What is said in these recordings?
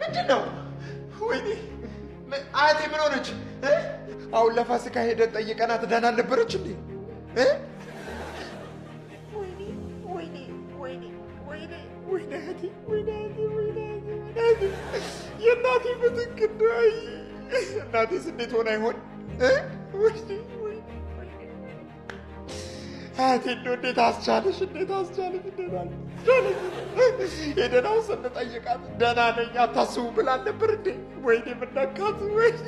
ምንድነው? ወይኔ አያቴ ምን ሆነች? አሁን ለፋሲካ ሄደን ጠይቀናት ደህና ነበረች እንዴ? ወይኔ የእናቴ ምትክ እንደይ እናቴስ እንዴት ሆና ይሆን? አያቴ እንደው እንዴት አስቻለሽ? እንዴት ሄደን አሁን ስንጠይቃት ደህና ነኝ አታስቡ ብላን ነበር እንዴ? ወይኔ የምነካት ወይኔ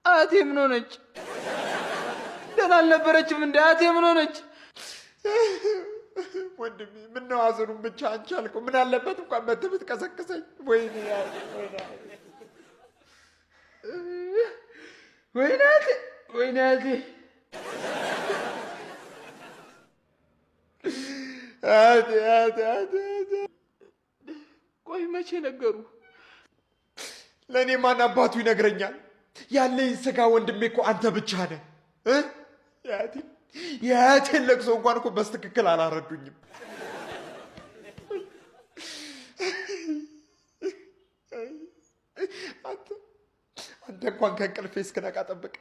አያቴ ምን ሆነች? ደህና አልነበረችም እንዴ? አያቴ ምን ሆነች? ወንድሜ ምነው ሐዘኑን ብቻ አንቺ አልከው? ምን አለበት እንኳን መተህ ብትቀሰቅሰኝ። ወይኔ ቆይ መቼ ነገሩ? ለእኔ ማን አባቱ ይነግረኛል? ያለኝ ስጋ ወንድሜ እኮ አንተ ብቻ ነህ። የአያቴን ለቅሶ እንኳን እኮ በስትክክል አላረዱኝም። አንተ እንኳን ከእንቅልፌ እስክነቃ ጠብቅ።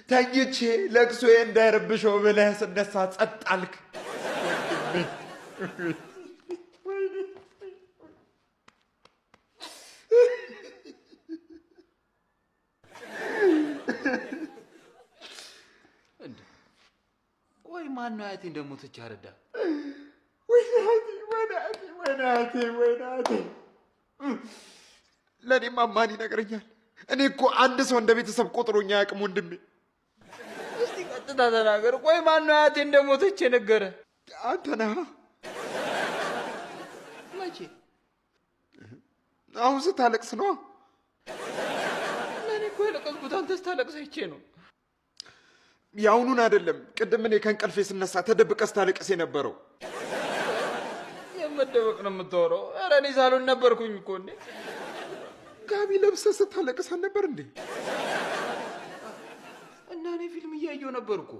ተኝቼ ለቅሶዬ እንዳይረብሸው ብለህ ስነሳ ጸጥ አልክ። ቆይ ማን ነው አያቴ እንደሞተች ያረዳ? ወይናቴ ለእኔማ ማን ይነግረኛል? እኔ እኮ አንድ ሰው እንደ ቤተሰብ ቆጥሮኝ አያውቅም ወንድሜ። እስቲ ቀጥታ ተናገር። ቆይ ማን ነው አያቴ እንደሞተች የነገረ? አንተ ነህ። መቼ? አሁን ስታለቅስ ነው። ለእኔ እኮ የለቀስኩት አንተ ስታለቅስ አይቼ ነው። የአሁኑን አይደለም። ቅድም እኔ ከእንቅልፌ ስነሳ ተደብቀህ ስታለቅስ የነበረው። የመደበቅ ነው የምታወራው? ኧረ እኔ ሳሎን ነበርኩኝ እኮ። እንዴ ጋቢ ለብሰህ ስታለቅስ አልነበር እንዴ? እና እኔ ፊልም እያየሁ ነበር እኮ።